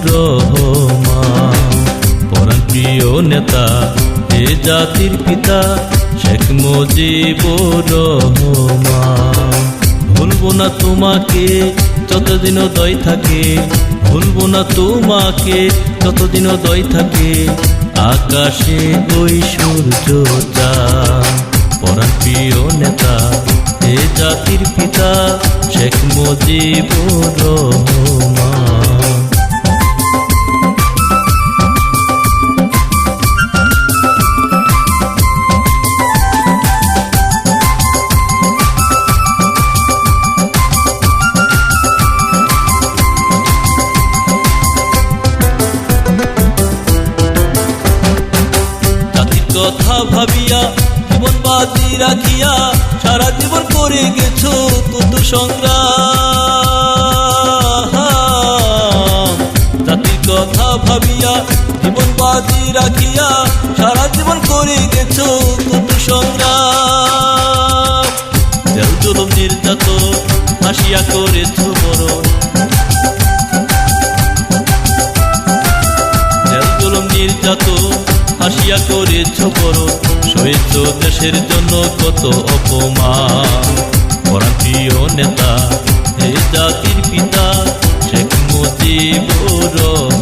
রহমান। প্রাণপ্রিয় নেতা এ জাতির পিতা শেখ মুজিবুর রহমান। ভুলবো না তোমাকে যতদিন উদয় থাকে, ভুলবো না তোমাকে যতদিন উদয় থাকে, আকাশে ওই সূর্যটা। প্রাণপ্রিয় নেতা এ জাতির পিতা শেখ মুজিবুর রহমান। কথা ভাবিয়া জীবন বাজি রাখিয়া সারা জীবন করে গেছো কত সংগ্রাম। জাতির কথা ভাবিয়া জীবন বাজি রাখিয়া সারা জীবন করে গেছো কত সংগ্রাম। জেল জুলুম নির্যাতন হাসিয়া করেছো বরণ, জেল জুলুম নির্যাতন হাসিয়া করেছ বরণ, সয়েছ দেশের জন্য কত অপমান। প্রাণপ্রিয় নেতা এ জাতির পিতা শেখ মুজিবুর রহমান।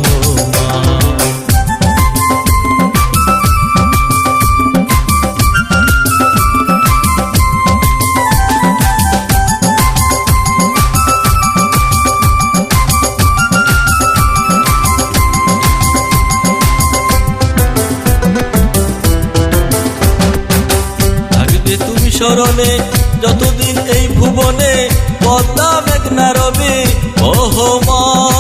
স্মরণে যতদিন এই ভুবনে পদ্মা মেঘনা রবে বহমান।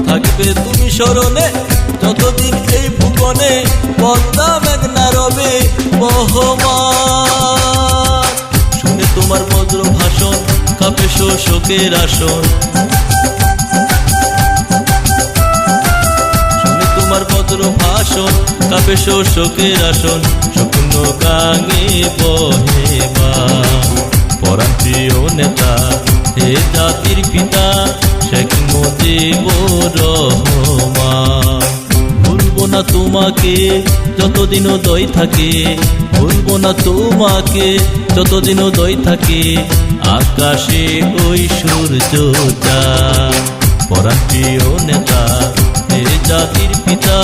থাকবে তুমি স্মরণে যতদিন এই ভুবনে পদ্মা মেঘনা রবে বহমান। শুনে তোমার মধুর ভাষণ কাঁপে শোকের আসন, তোমার মধুর ভাষণ কাঁপে শোকের আসন, শুকনো গাঙে বহে বান। প্রাণপ্রিয় নেতা হে জাতির পিতা শেখ মুজিবুর রহমান। ভুলবো না তোমাকে যতদিন উদয় থাকে, ভুলবো না তোমাকে যতদিন উদয় থাকে, আকাশে ওই সূর্যটা। প্রাণপ্রিয় নেতা হে জাতির পিতা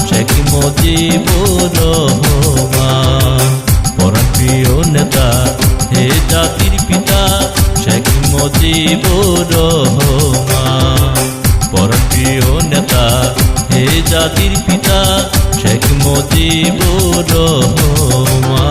শেখ মুজিবুর রহমান। প্রাণপ্রিয় নেতা হে জাতির পিতা শেখ মুজিবুর রহমান। প্রাণপ্রিয় নেতা হে জাতির পিতা শেখ মুজিবুর রহমান।